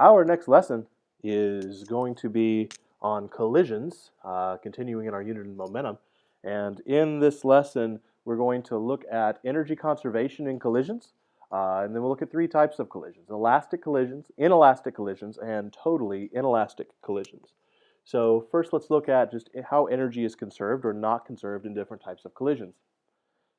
Our next lesson is going to be on collisions, continuing in our unit in momentum. And in this lesson, we're going to look at energy conservation in collisions, and then we'll look at three types of collisions: elastic collisions, inelastic collisions, and totally inelastic collisions. So first, let's look at just how energy is conserved or not conserved in different types of collisions.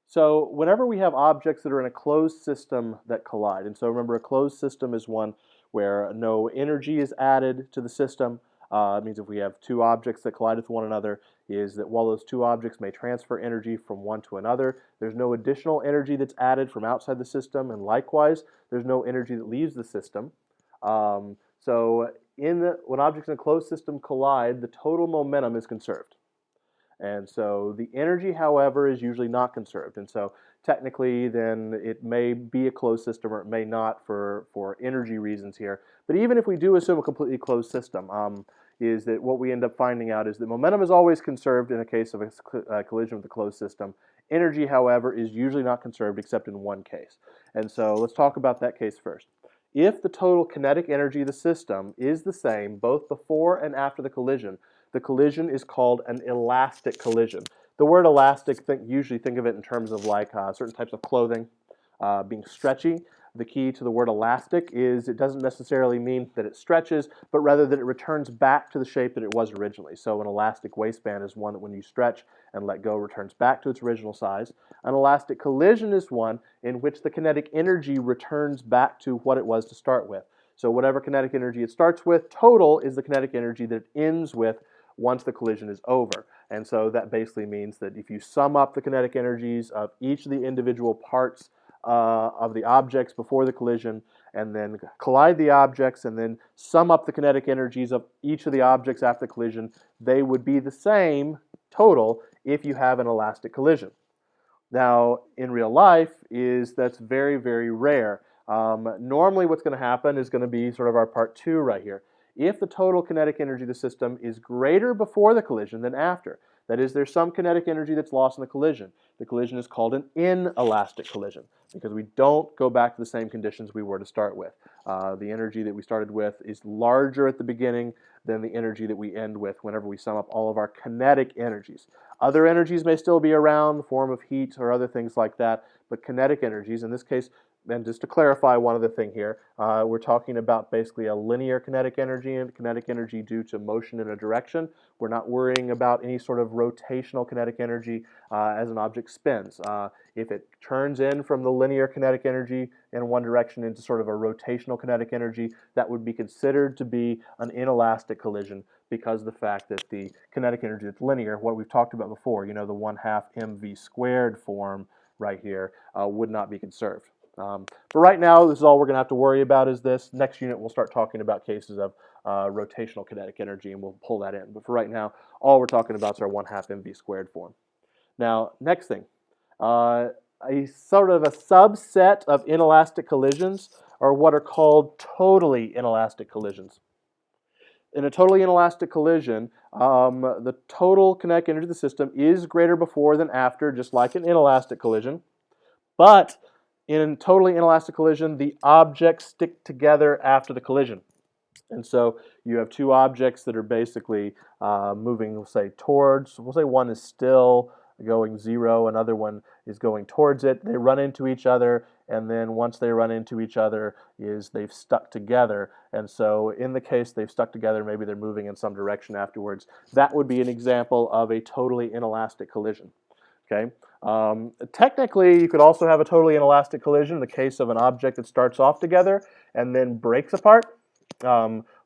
So whenever we have objects that are in a closed system that collide, and so remember, a closed system is one where no energy is added to the system. It means if we have two objects that collide with one another, is that while those two objects may transfer energy from one to another, there's no additional energy that's added from outside the system, and likewise, there's no energy that leaves the system. When objects in a closed system collide, the total momentum is conserved. And so the energy, however, is usually not conserved. And so technically, then it may be a closed system or it may not for energy reasons here. But even if we do assume a completely closed system, is that what we end up finding out is that momentum is always conserved in a case of a collision with a closed system. Energy, however, is usually not conserved except in one case. And so let's talk about that case first. If the total kinetic energy of the system is the same both before and after the collision is called an elastic collision. The word elastic, usually think of it in terms of like certain types of clothing being stretchy. The key to the word elastic is it doesn't necessarily mean that it stretches, but rather that it returns back to the shape that it was originally. So an elastic waistband is one that when you stretch and let go returns back to its original size. An elastic collision is one in which the kinetic energy returns back to what it was to start with. So whatever kinetic energy it starts with, total is the kinetic energy that it ends with once the collision is over. And so that basically means that if you sum up the kinetic energies of each of the individual parts of the objects before the collision, and then collide the objects, and then sum up the kinetic energies of each of the objects after the collision, they would be the same total if you have an elastic collision. Now, in real life, that's very, very rare. Normally what's going to happen is going to be sort of our part two right here. If the total kinetic energy of the system is greater before the collision than after, that is, there's some kinetic energy that's lost in the collision is called an inelastic collision because we don't go back to the same conditions we were to start with. The energy that we started with is larger at the beginning than the energy that we end with whenever we sum up all of our kinetic energies. Other energies may still be around, the form of heat or other things like that, but kinetic energies, in this case, and just to clarify one other thing here, we're talking about basically a linear kinetic energy and kinetic energy due to motion in a direction. We're not worrying about any sort of rotational kinetic energy as an object spins. If it turns in from the linear kinetic energy in one direction into sort of a rotational kinetic energy, that would be considered to be an inelastic collision because of the fact that the kinetic energy that's linear, what we've talked about before, the 1/2 mv squared form right here, would not be conserved. But right now, this is all we're going to have to worry about is this. Next unit, we'll start talking about cases of rotational kinetic energy, and we'll pull that in. But for right now, all we're talking about is our 1/2 mv squared form. Now, next thing, a sort of a subset of inelastic collisions are what are called totally inelastic collisions. In a totally inelastic collision, the total kinetic energy of the system is greater before than after, just like an inelastic collision. But in a totally inelastic collision, the objects stick together after the collision. And so you have two objects that are basically moving, we'll say one is still going 0, another one is going towards it. They run into each other, and then once they run into each other, they've stuck together. And so in the case they've stuck together, maybe they're moving in some direction afterwards. That would be an example of a totally inelastic collision. Okay. Technically, you could also have a totally inelastic collision in the case of an object that starts off together and then breaks apart,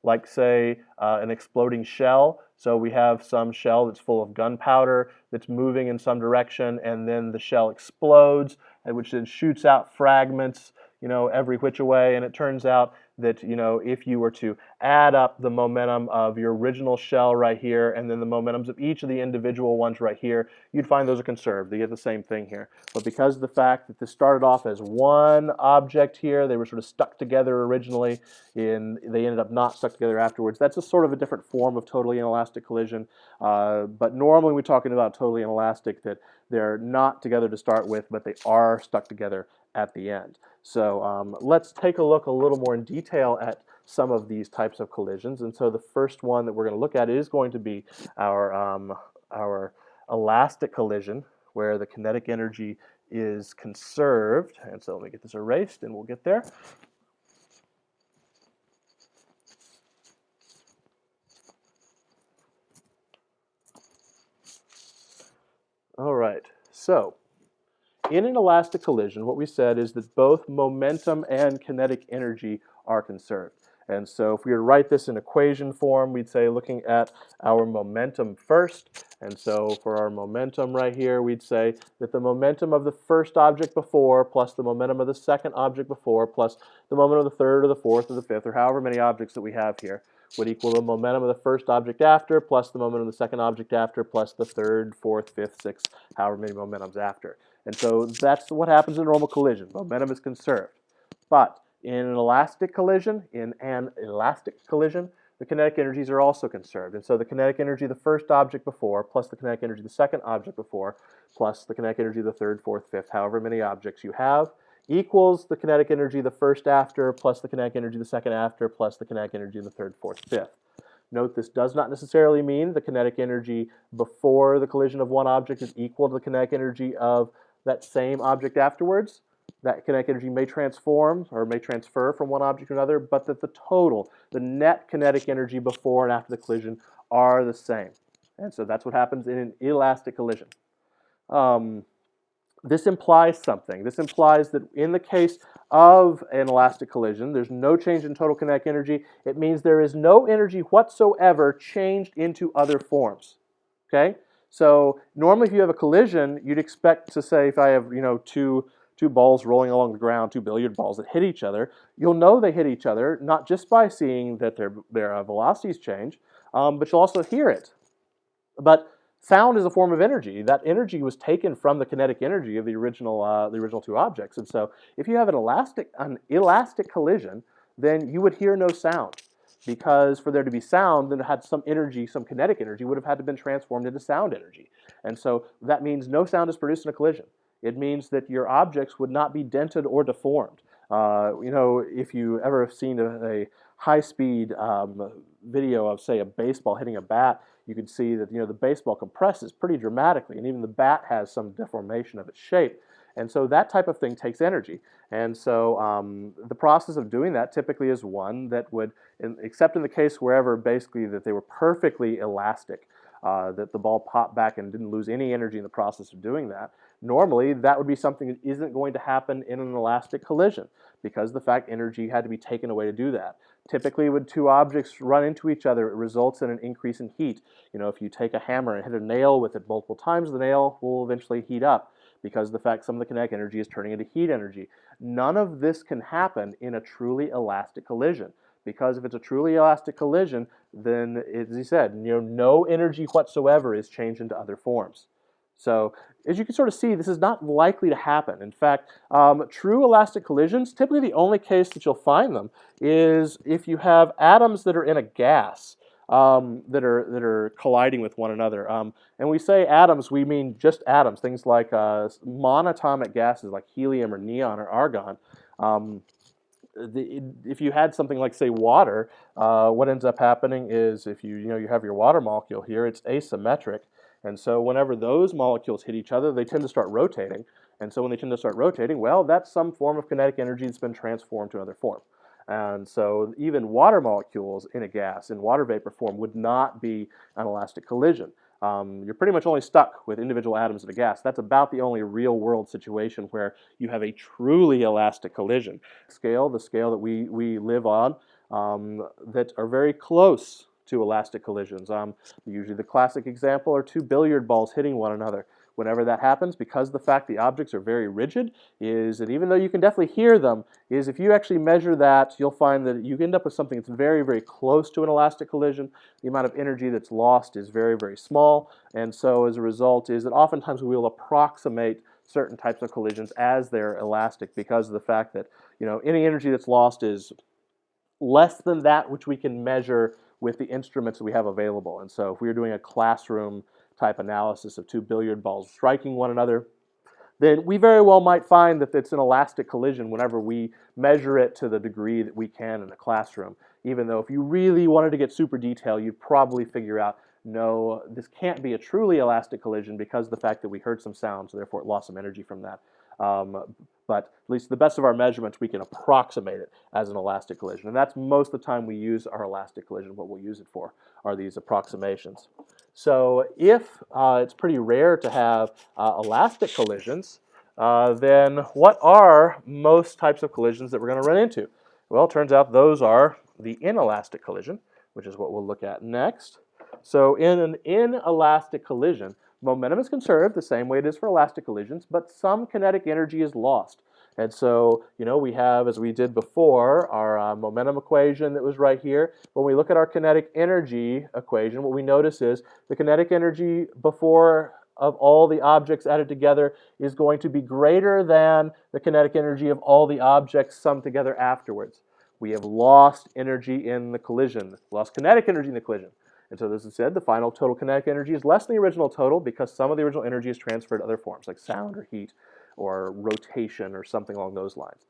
like say an exploding shell. So we have some shell that's full of gunpowder that's moving in some direction, and then the shell explodes, which then shoots out fragments, every which way. And it turns out that, if you were to add up the momentum of your original shell right here and then the momentums of each of the individual ones right here, you'd find those are conserved. You get the same thing here. But because of the fact that this started off as one object here, they were sort of stuck together originally, and they ended up not stuck together afterwards. That's a sort of a different form of totally inelastic collision. But normally we're talking about totally inelastic, that they're not together to start with, but they are stuck together at the end. So let's take a look a little more in detail at some of these types of collisions. And so the first one that we're going to look at is going to be our elastic collision, where the kinetic energy is conserved. And so let me get this erased and we'll get there. All right, so in an elastic collision, what we said is that both momentum and kinetic energy are conserved. And so if we were to write this in equation form, we'd say looking at our momentum first. And so for our momentum right here, we'd say that the momentum of the first object before plus the momentum of the second object before plus the momentum of the third or the fourth or the fifth or however many objects that we have here would equal the momentum of the first object after plus the momentum of the second object after plus the third, fourth, fifth, sixth, however many momentums after. And so that's what happens in a normal collision. Momentum is conserved. But in an elastic collision, the kinetic energies are also conserved. And so the kinetic energy of the first object before plus the kinetic energy of the second object before plus the kinetic energy of the third, fourth, fifth, however many objects you have equals the kinetic energy of the first after plus the kinetic energy of the second after plus the kinetic energy of the third, fourth, fifth. Note this does not necessarily mean the kinetic energy before the collision of one object is equal to the kinetic energy of that same object afterwards. That kinetic energy may transform or may transfer from one object to another, but that the total, the net kinetic energy before and after the collision are the same. And so that's what happens in an elastic collision. This implies something. This implies that in the case of an elastic collision, there's no change in total kinetic energy. It means there is no energy whatsoever changed into other forms. Okay? So normally if you have a collision, you'd expect to say if I have, two balls rolling along the ground, two billiard balls that hit each other, you'll know they hit each other not just by seeing that their velocities change, but you'll also hear it. But sound is a form of energy. That energy was taken from the kinetic energy of the original two objects. And so if you have an elastic collision, then you would hear no sound. Because for there to be sound, then it had some energy, some kinetic energy would have had to been transformed into sound energy. And so that means no sound is produced in a collision. It means that your objects would not be dented or deformed. If you ever have seen a high-speed video of, say, a baseball hitting a bat, you can see that the baseball compresses pretty dramatically, and even the bat has some deformation of its shape. And so that type of thing takes energy. And so the process of doing that typically is one that would, except in the case wherever basically that they were perfectly elastic, that the ball popped back and didn't lose any energy in the process of doing that. Normally, that would be something that isn't going to happen in an elastic collision because the fact energy had to be taken away to do that. Typically, when two objects run into each other, it results in an increase in heat. If you take a hammer and hit a nail with it multiple times, the nail will eventually heat up because of the fact some of the kinetic energy is turning into heat energy. None of this can happen in a truly elastic collision. Because if it's a truly elastic collision, then, as he said, no energy whatsoever is changed into other forms. So, as you can sort of see, this is not likely to happen. In fact, true elastic collisions, typically the only case that you'll find them is if you have atoms that are in a gas that are colliding with one another. And we say atoms, we mean just atoms, things like monatomic gases like helium or neon or argon. If you had something like, say, water, what ends up happening is if you have your water molecule here, it's asymmetric. And so whenever those molecules hit each other, they tend to start rotating. And so when they tend to start rotating, well, that's some form of kinetic energy that's been transformed to another form. And so even water molecules in a gas, in water vapor form, would not be an elastic collision. You're pretty much only stuck with individual atoms in a gas. That's about the only real-world situation where you have a truly elastic collision. The scale that we live on, that are very close to elastic collisions. Usually the classic example are two billiard balls hitting one another. Whenever that happens, because the fact the objects are very rigid, is that even though you can definitely hear them, is if you actually measure that, you'll find that you end up with something that's very, very close to an elastic collision. The amount of energy that's lost is very, very small, and so as a result is that oftentimes we will approximate certain types of collisions as they're elastic because of the fact that any energy that's lost is less than that which we can measure with the instruments that we have available. And so if we were doing a classroom type analysis of two billiard balls striking one another, then we very well might find that it's an elastic collision whenever we measure it to the degree that we can in the classroom. Even though if you really wanted to get super detailed, you'd probably figure out, no, this can't be a truly elastic collision because of the fact that we heard some sound, so therefore it lost some energy from that. But at least to the best of our measurements, we can approximate it as an elastic collision. And that's most of the time we use our elastic collision. What we'll use it for are these approximations. So if it's pretty rare to have elastic collisions, then what are most types of collisions that we're going to run into? Well, it turns out those are the inelastic collision, which is what we'll look at next. So in an inelastic collision, momentum is conserved the same way it is for elastic collisions, but some kinetic energy is lost. And so, we have, as we did before, our momentum equation that was right here. When we look at our kinetic energy equation, what we notice is the kinetic energy before of all the objects added together is going to be greater than the kinetic energy of all the objects summed together afterwards. We have lost energy in the collision, lost kinetic energy in the collision. And so, as I said, the final total kinetic energy is less than the original total because some of the original energy is transferred to other forms like sound or heat or rotation or something along those lines.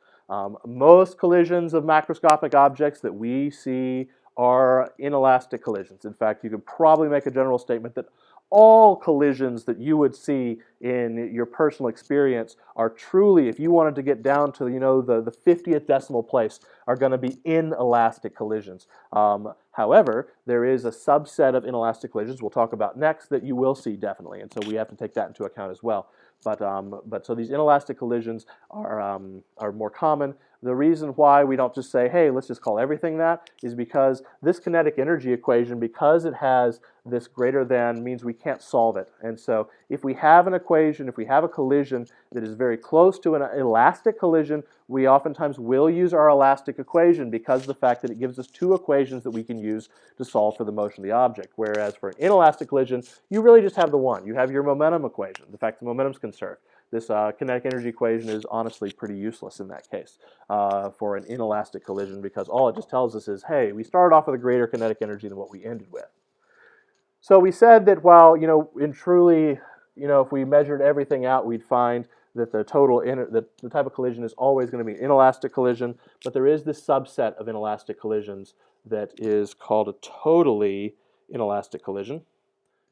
Most collisions of macroscopic objects that we see are inelastic collisions. In fact, you could probably make a general statement that all collisions that you would see in your personal experience are truly, if you wanted to get down to the 50th decimal place, are going to be inelastic collisions. However, there is a subset of inelastic collisions we'll talk about next that you will see definitely, and so we have to take that into account as well. But so these inelastic collisions are more common. The reason why we don't just say, hey, let's just call everything that, is because this kinetic energy equation, because it has this greater than, means we can't solve it. And so if we have an equation, if we have a collision that is very close to an elastic collision, we oftentimes will use our elastic equation because of the fact that it gives us two equations that we can use to solve for the motion of the object. Whereas for an inelastic collision, you really just have the one. You have your momentum equation, the fact the momentum is conserved. This kinetic energy equation is honestly pretty useless in that case for an inelastic collision because all it just tells us is, hey, we started off with a greater kinetic energy than what we ended with. So we said that while, in truly, if we measured everything out, we'd find that the type of collision is always going to be an inelastic collision, but there is this subset of inelastic collisions that is called a totally inelastic collision.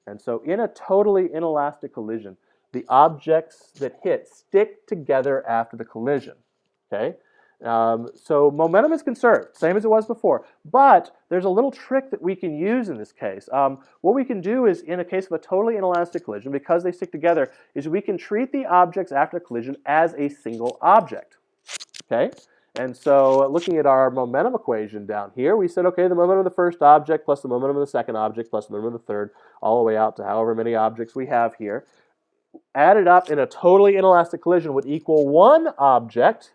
And so in a totally inelastic collision, the objects that hit stick together after the collision, okay? So momentum is conserved, same as it was before, but there's a little trick that we can use in this case. What we can do is, in a case of a totally inelastic collision, because they stick together, is we can treat the objects after the collision as a single object, okay? And so looking at our momentum equation down here, we said, okay, the momentum of the first object plus the momentum of the second object plus the momentum of the third, all the way out to however many objects we have here, added up in a totally inelastic collision would equal one object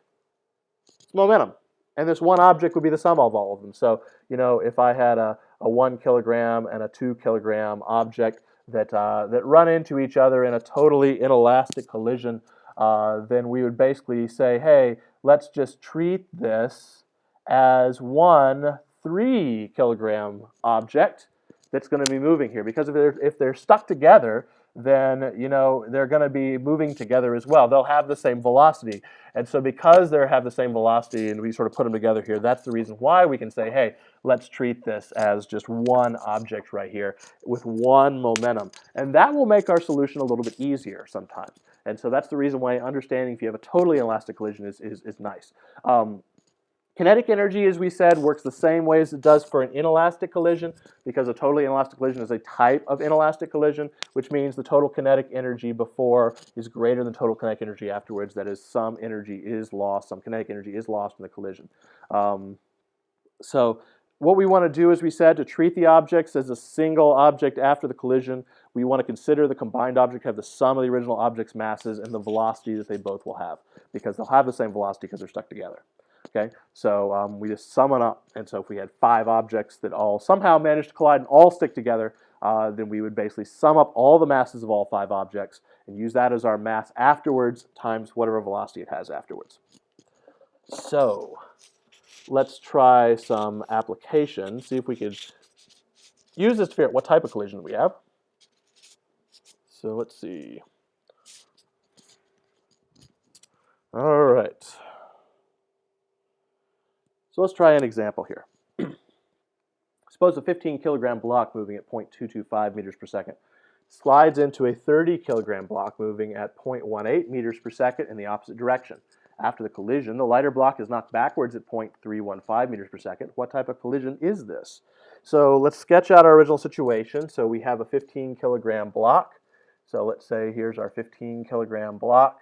momentum. And this one object would be the sum of all of them. So, if I had a 1 kilogram and a 2 kilogram object that run into each other in a totally inelastic collision, then we would basically say, hey, let's just treat this as one 3 kilogram object that's going to be moving here. Because if they're stuck together, then they're going to be moving together as well. They'll have the same velocity. And so because they have the same velocity and we sort of put them together here, that's the reason why we can say, hey, let's treat this as just one object right here with one momentum. And that will make our solution a little bit easier sometimes. And so that's the reason why understanding if you have a totally inelastic collision is nice. Kinetic energy, as we said, works the same way as it does for an inelastic collision because a totally inelastic collision is a type of inelastic collision, which means the total kinetic energy before is greater than total kinetic energy afterwards. That is, some energy is lost, some kinetic energy is lost in the collision. So what we want to do, as we said, to treat the objects as a single object after the collision, we want to consider the combined object have the sum of the original object's masses and the velocity that they both will have because they'll have the same velocity because they're stuck together. Okay, so we just sum it up, and so if we had 5 objects that all somehow managed to collide and all stick together, then we would basically sum up all the masses of all 5 objects and use that as our mass afterwards times whatever velocity it has afterwards. So let's try some applications, see if we could use this to figure out what type of collision we have. So let's see. All right. So let's try an example here. Suppose a 15 kilogram block moving at 0.225 meters per second slides into a 30 kilogram block moving at 0.18 meters per second in the opposite direction. After the collision, the lighter block is knocked backwards at 0.315 meters per second. What type of collision is this? So let's sketch out our original situation. So we have a 15 kilogram block. So let's say here's our 15 kilogram block.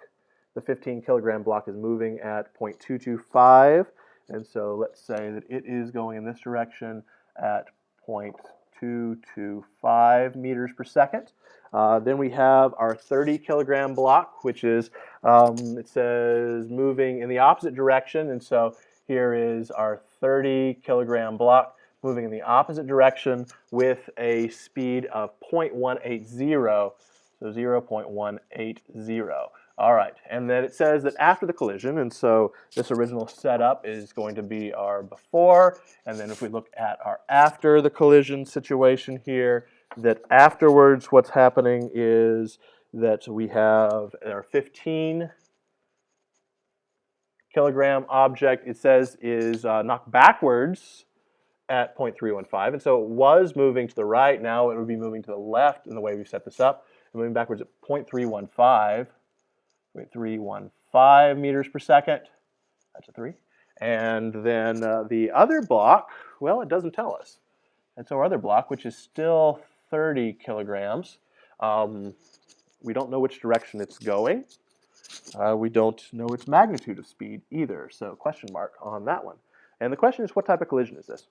The 15 kilogram block is moving at 0.225. And so let's say that it is going in this direction at 0.225 meters per second. Then we have our 30 kilogram block, which is, it says moving in the opposite direction. And so here is our 30 kilogram block moving in the opposite direction with a speed of 0.180, so 0.180. All right, and then it says that after the collision, and so this original setup is going to be our before, and then if we look at our after the collision situation here, that afterwards what's happening is that we have our 15 kilogram object, it says, is knocked backwards at 0.315, and so it was moving to the right, now it would be moving to the left in the way we set this up, and moving backwards at 0.315 meters per second. That's a 3. And then the other block, well, it doesn't tell us. And so our other block, which is still 30 kilograms, we don't know which direction it's going. We don't know its magnitude of speed either, so question mark on that one. And the question is, what type of collision is this?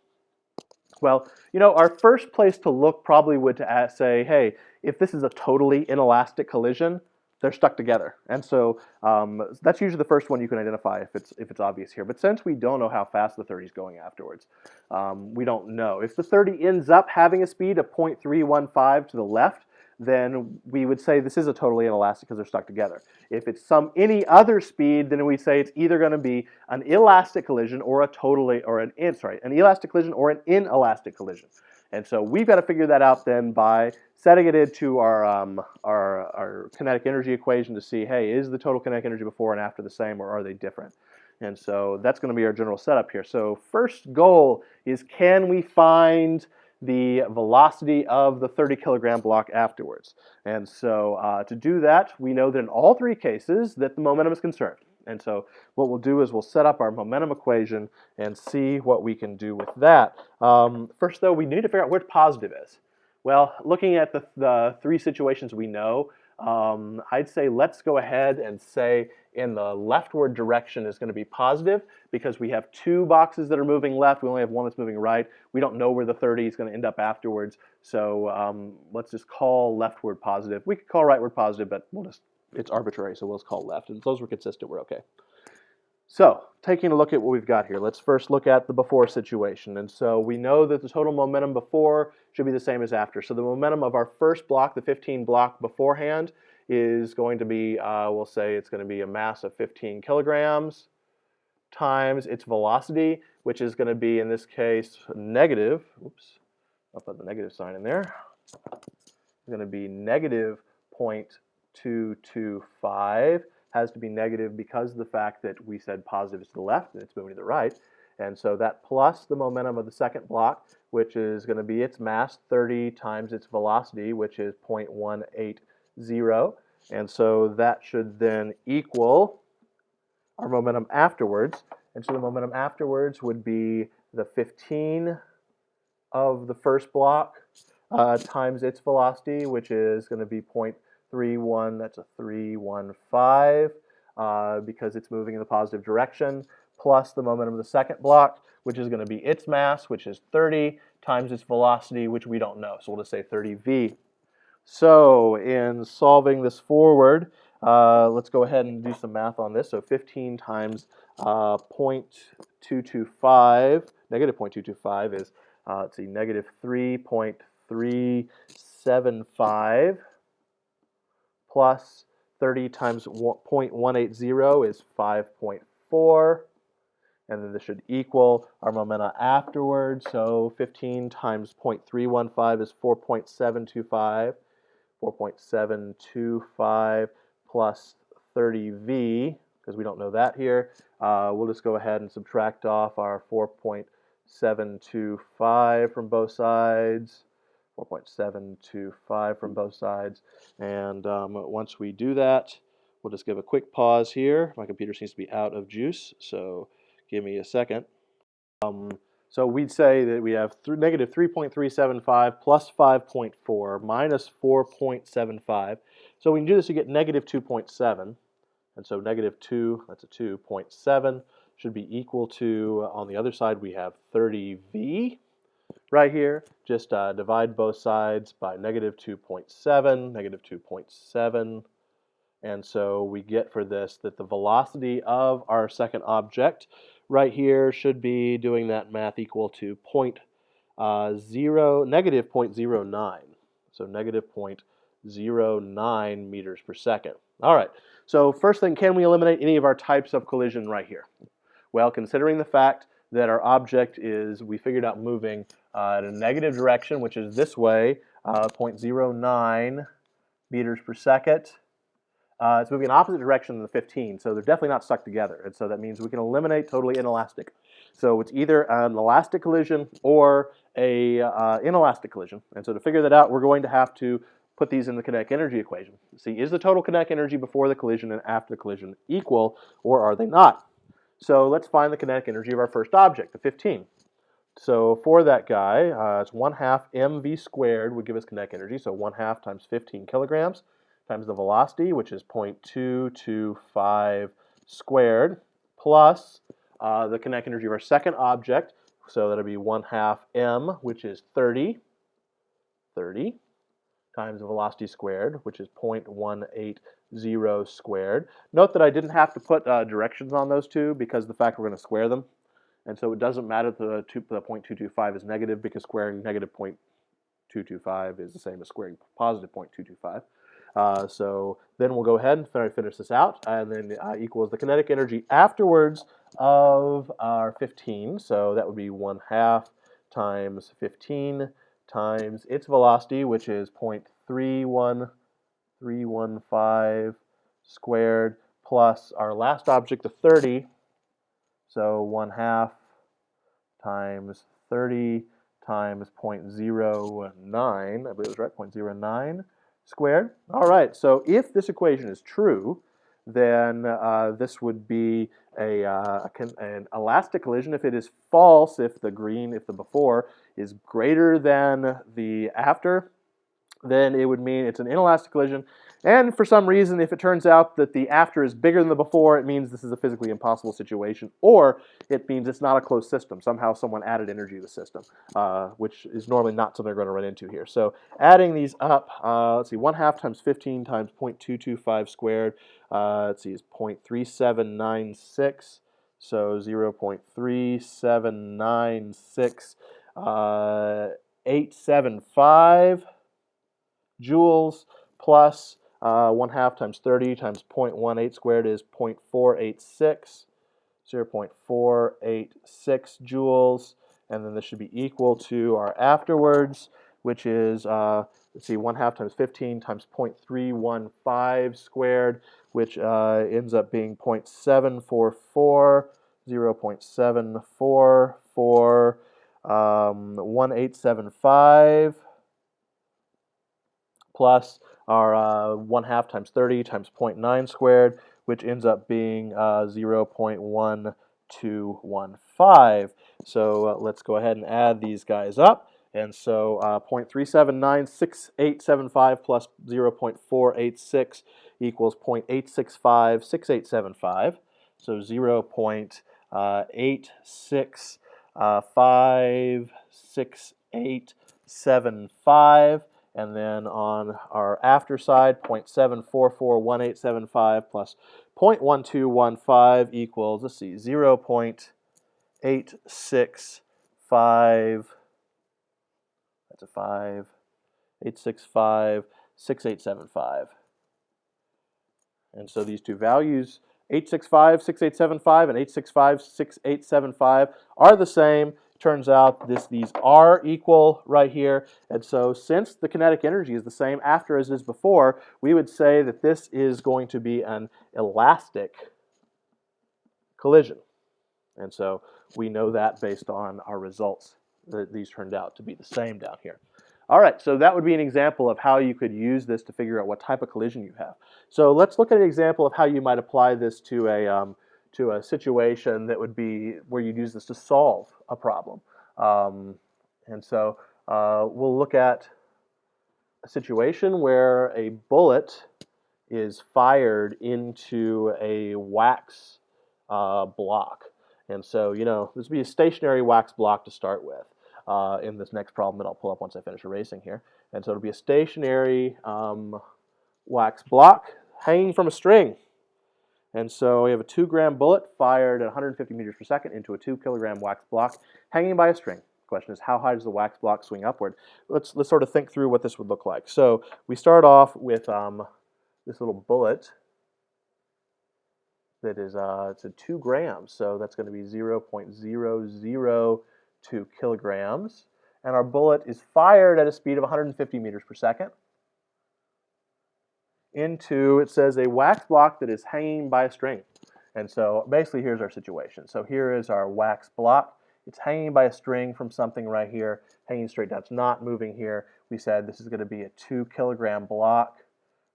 Well, you know, our first place to look probably would to say, hey, if this is a totally inelastic collision, they're stuck together. And so that's usually the first one you can identify if it's obvious here. But since we don't know how fast the 30 is going afterwards, we don't know. If the 30 ends up having a speed of 0.315 to the left, then we would say this is a totally inelastic because they're stuck together. If it's any other speed, then we say it's either going to be an elastic collision or an elastic collision or an inelastic collision. And so we've got to figure that out then by setting it into our kinetic energy equation to see, hey, is the total kinetic energy before and after the same, or are they different? And so that's going to be our general setup here. So first goal is, can we find the velocity of the 30 kilogram block afterwards? And so to do that, we know that in all three cases that the momentum is conserved. And so what we'll do is we'll set up our momentum equation and see what we can do with that. First, though, we need to figure out where positive is. Well, looking at the three situations we know, I'd say let's go ahead and say in the leftward direction is going to be positive because we have two boxes that are moving left. We only have one that's moving right. We don't know where the 30 is going to end up afterwards. So let's just call leftward positive. We could call rightward positive, but it's arbitrary, so we'll just call left. And as long as we're consistent, we're okay. So, taking a look at what we've got here, let's first look at the before situation. And so we know that the total momentum before should be the same as after. So the momentum of our first block, the 15 block beforehand, is going to be, we'll say it's going to be a mass of 15 kilograms times its velocity, which is going to be, in this case, negative. Oops, I'll put the negative sign in there. It's going to be negative 0.225. Has to be negative because of the fact that we said positive is to the left and it's moving to the right. And so that plus the momentum of the second block, which is going to be its mass, 30 times its velocity, which is 0.180. And so that should then equal our momentum afterwards. And so the momentum afterwards would be the 15 of the first block times its velocity, which is going to be 0.31, that's a 315, because it's moving in the positive direction, plus the momentum of the second block, which is going to be its mass, which is 30, times its velocity, which we don't know. So we'll just say 30v. So in solving this forward, let's go ahead and do some math on this. So 15 times 0.225, negative 0.225 is, let's see, negative 3.375. Plus 30 times 0.180 is 5.4. And then this should equal our momentum afterwards. So 15 times 0.315 is 4.725. 4.725 plus 30v, because we don't know that here. We'll just go ahead and subtract off our 4.725 from both sides. 4.725 from both sides. And once we do that, we'll just give a quick pause here. My computer seems to be out of juice, so give me a second. So we'd say that we have negative 3.375 plus 5.4 minus 4.75. So we can do this to get negative 2.7. And so negative 2, that's a 2.7, should be equal to, on the other side, we have 30V right here. Just divide both sides by negative 2.7, negative 2.7. And so we get for this that the velocity of our second object right here should be, doing that math, equal to negative 0.09. So negative 0.09 meters per second. All right, so first thing, can we eliminate any of our types of collision right here? Well, considering the fact that our object is, we figured out, moving in a negative direction, which is this way, 0.09 meters per second. It's moving in opposite direction than the 15, so they're definitely not stuck together. And so that means we can eliminate totally inelastic. So it's either an elastic collision or a inelastic collision. And so to figure that out, we're going to have to put these in the kinetic energy equation. See, is the total kinetic energy before the collision and after the collision equal, or are they not? So let's find the kinetic energy of our first object, the 15. So for that guy, it's 1/2 mv squared would give us kinetic energy. So 1/2 times 15 kilograms times the velocity, which is 0.225 squared, plus the kinetic energy of our second object. So that'll be 1/2 m, which is 30, times the velocity squared, which is 0.180 squared. Note that I didn't have to put directions on those two because of the fact we're going to square them. And so it doesn't matter that the 0.225 is negative, because squaring negative 0.225 is the same as squaring positive 0.225. So then we'll go ahead and finish this out, and then equals the kinetic energy afterwards of our 15. So that would be 1/2 times 15 times its velocity, which is 0.31315 squared, plus our last object, the 30. So 1/2 times 30 times 0.09, I believe it was right, 0.09 squared. All right, so if this equation is true, then this would be an elastic collision. If it is false, if the before is greater than the after, then it would mean it's an inelastic collision. And for some reason, if it turns out that the after is bigger than the before, it means this is a physically impossible situation, or it means it's not a closed system. Somehow someone added energy to the system, which is normally not something we're going to run into here. So adding these up, let's see, 1/2 times 15 times 0.225 squared, let's see, is 0.3796. So 0.3796, 875 joules, plus 1/2 times 30 times 0.18 squared is 0.486, 0.486 joules, and then this should be equal to our afterwards, which is, let's see, 1/2 times 15 times 0.315 squared, which ends up being 0.744, 0.744, 1875, plus our 1/2 times 30 times 0.9 squared, which ends up being 0.1215. So let's go ahead and add these guys up. And so 0.3796875 plus 0.486 equals 0.8656875. So 0.8656875. And then on our after side, 0.7441875 plus 0.1215 equals, let's see, 0.865, that's a 5, 8656875. And so these two values, 8656875 and 8656875, are the same. Turns out these are equal right here, and so since the kinetic energy is the same after as is before, we would say that this is going to be an elastic collision. And so we know that based on our results, that these turned out to be the same down here. All right, so that would be an example of how you could use this to figure out what type of collision you have. So let's look at an example of how you might apply this to a situation that would be where you'd use this to solve a problem. And so we'll look at a situation where a bullet is fired into a wax block. And so, this would be a stationary wax block to start with in this next problem that I'll pull up once I finish erasing here. And so it'll be a stationary wax block hanging from a string. And so we have a 2-gram bullet fired at 150 meters per second into a 2-kilogram wax block hanging by a string. The question is, how high does the wax block swing upward? Let's sort of think through what this would look like. So we start off with this little bullet that is it's a 2 grams, so that's going to be 0.002 kilograms. And our bullet is fired at a speed of 150 meters per second into, it says, a wax block that is hanging by a string. And so basically here's our situation. So here is our wax block. It's hanging by a string from something right here, hanging straight down. It's not moving here. We said this is going to be a 2-kilogram block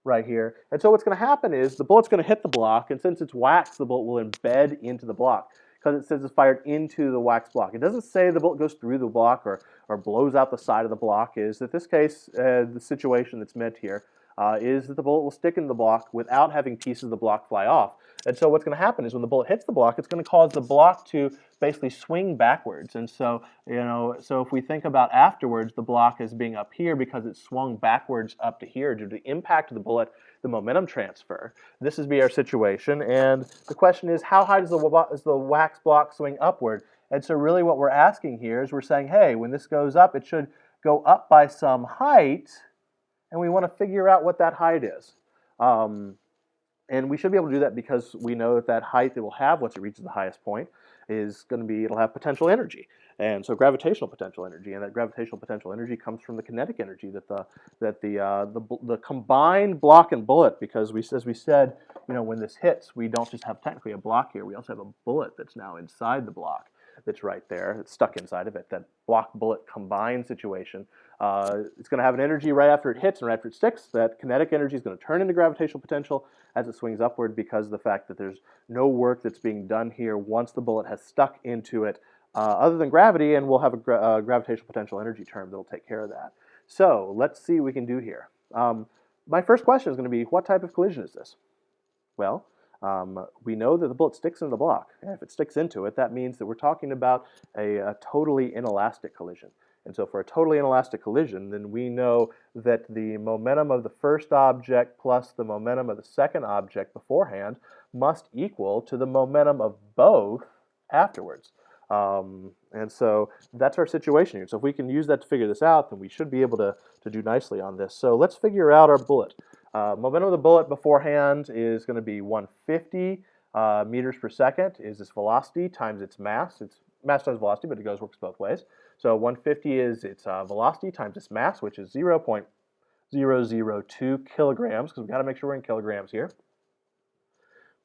right here. And so what's going to happen is the bullet's going to hit the block, and since it's wax, the bullet will embed into the block because it says it's fired into the wax block. It doesn't say the bullet goes through the block or blows out the side of the block. In this case, the situation that's meant here is that the bullet will stick in the block without having pieces of the block fly off. And so what's going to happen is when the bullet hits the block, it's going to cause the block to basically swing backwards. And so, so if we think about afterwards, the block as being up here because it swung backwards up to here due to the impact of the bullet, the momentum transfer. This is our situation. And the question is, how high does the wax block swing upward? And so really what we're asking here is we're saying, hey, when this goes up, it should go up by some height, and we want to figure out what that height is. And we should be able to do that because we know that height it will have once it reaches the highest point is going to be, it'll have potential energy. And so gravitational potential energy, and that gravitational potential energy comes from the kinetic energy that the combined block and bullet, because as we said, when this hits, we don't just have technically a block here, we also have a bullet that's now inside the block that's right there, it's stuck inside of it. That block bullet combined situation, it's going to have an energy right after it hits and right after it sticks. That kinetic energy is going to turn into gravitational potential as it swings upward because of the fact that there's no work that's being done here once the bullet has stuck into it other than gravity, and we'll have a gravitational potential energy term that'll take care of that. So let's see what we can do here. My first question is going to be, what type of collision is this? Well, we know that the bullet sticks into the block, and if it sticks into it, that means that we're talking about a totally inelastic collision. And so for a totally inelastic collision, then we know that the momentum of the first object plus the momentum of the second object beforehand must equal to the momentum of both afterwards. And so that's our situation here. So if we can use that to figure this out, then we should be able to do nicely on this. So let's figure out our bullet. Momentum of the bullet beforehand is going to be 150 meters per second is its velocity times its mass. It's mass times velocity, but it works both ways. So 150 is its velocity times its mass, which is 0.002 kilograms, because we've got to make sure we're in kilograms here.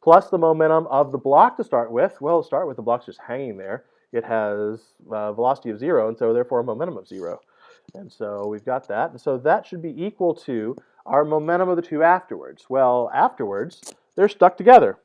Plus the momentum of the block to start with. Well, to start with, the block's just hanging there. It has a velocity of 0, and so therefore a momentum of 0. And so we've got that. And so that should be equal to our momentum of the two afterwards. Well, afterwards, they're stuck together.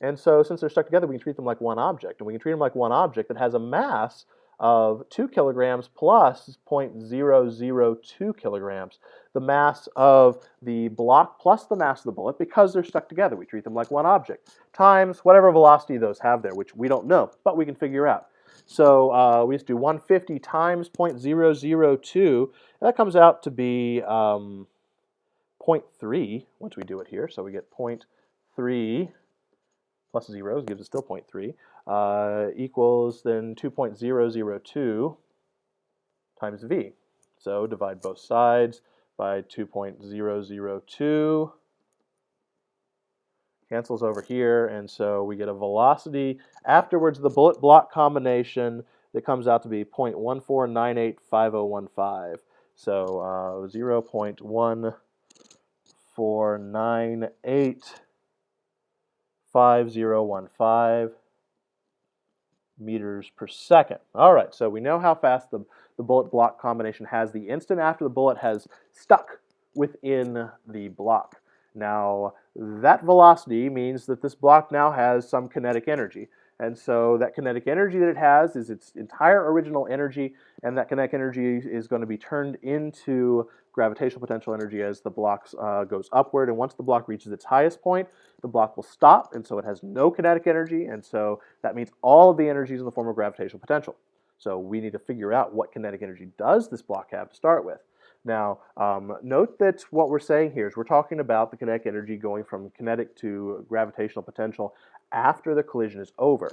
And so since they're stuck together, we can treat them like one object. And we can treat them like one object that has a mass of 2 kilograms plus 0.002 kilograms. The mass of the block plus the mass of the bullet, because they're stuck together, we treat them like one object, times whatever velocity those have there, which we don't know, but we can figure out. So we just do 150 times 0.002, and that comes out to be 0.3 once we do it here. So we get 0.3 plus zeros gives us still 0.3, equals then 2.002 times V. So divide both sides by 2.002. Cancels over here, and so we get a velocity afterwards the bullet block combination that comes out to be 0.14985015. So 0.14985015 meters per second. All right, so we know how fast the bullet block combination has the instant after the bullet has stuck within the block. Now, that velocity means that this block now has some kinetic energy. And so that kinetic energy that it has is its entire original energy, and that kinetic energy is going to be turned into gravitational potential energy as the block goes upward. And once the block reaches its highest point, the block will stop, and so it has no kinetic energy, and so that means all of the energy is in the form of gravitational potential. So we need to figure out what kinetic energy does this block have to start with. Now, note that what we're saying here is we're talking about the kinetic energy going from kinetic to gravitational potential after the collision is over.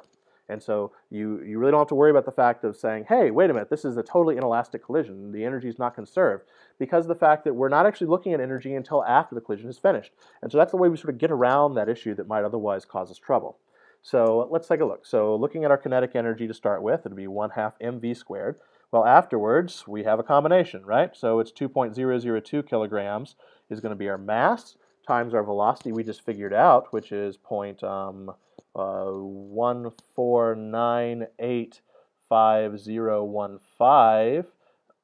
And so you really don't have to worry about the fact of saying, hey, wait a minute, this is a totally inelastic collision. The energy is not conserved, because of the fact that we're not actually looking at energy until after the collision is finished. And so that's the way we sort of get around that issue that might otherwise cause us trouble. So let's take a look. So looking at our kinetic energy to start with, it'll be 1/2 mv squared. Well, afterwards, we have a combination, right? So it's 2.002 kilograms is going to be our mass times our velocity we just figured out, which is 0.14985015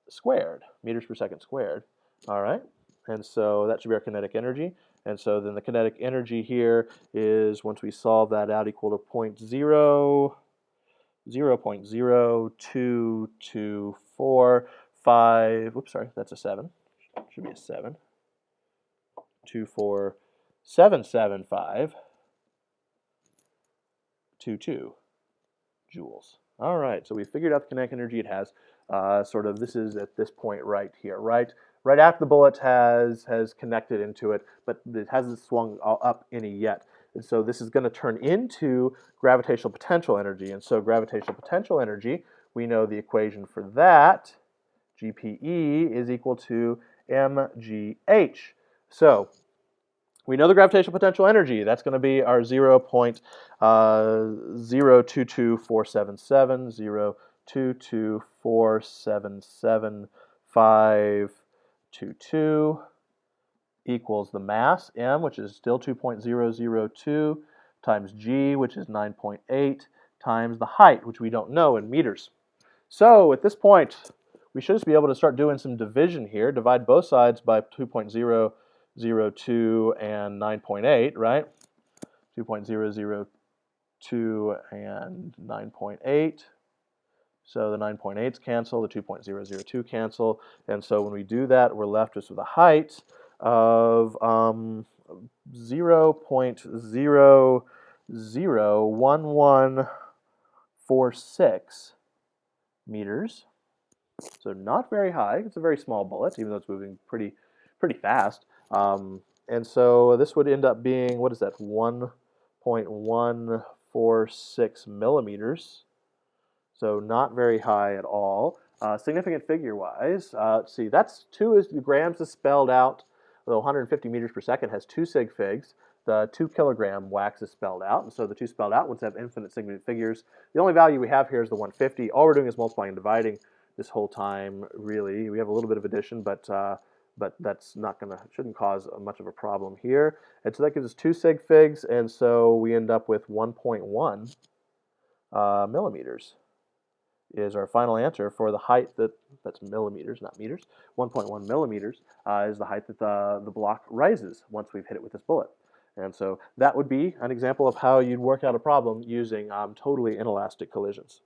squared, meters per second squared. All right, and so that should be our kinetic energy. And so then the kinetic energy here is, once we solve that out, equal to 0.0224, oops, sorry, that's a 7. Should be a 7. 2477522 joules. All right, so we figured out the kinetic energy it has. This is at this point right here, right after the bullet has connected into it, but it hasn't swung up any yet. And so this is going to turn into gravitational potential energy. And so gravitational potential energy, we know the equation for that, GPE is equal to mgh. So we know the gravitational potential energy. That's going to be our 0.022477, 0.02477522 equals the mass, m, which is still 2.002, times g, which is 9.8, times the height, which we don't know in meters. So at this point, we should just be able to start doing some division here. Divide both sides by 2.002 and 9.8, right? 2.002 and 9.8. So the 9.8s cancel, the 2.002 cancel, and so when we do that, we're left just with a height of 0.001146 meters. So not very high. It's a very small bullet, even though it's moving pretty fast. And so this would end up being, what is that, 1.146 millimeters. So not very high at all. Significant figure-wise, let's see, that's 2 grams is spelled out, though 150 meters per second has 2 sig figs. The 2 kilogram wax is spelled out, and so the 2 spelled out ones have infinite significant figures. The only value we have here is the 150. All we're doing is multiplying and dividing this whole time, really. We have a little bit of addition, but that's not going to, shouldn't cause much of a problem here. And so that gives us 2 sig figs, and so we end up with 1.1 millimeters is our final answer for the height that's millimeters, not meters. 1.1 millimeters is the height that the block rises once we've hit it with this bullet. And so that would be an example of how you'd work out a problem using totally inelastic collisions.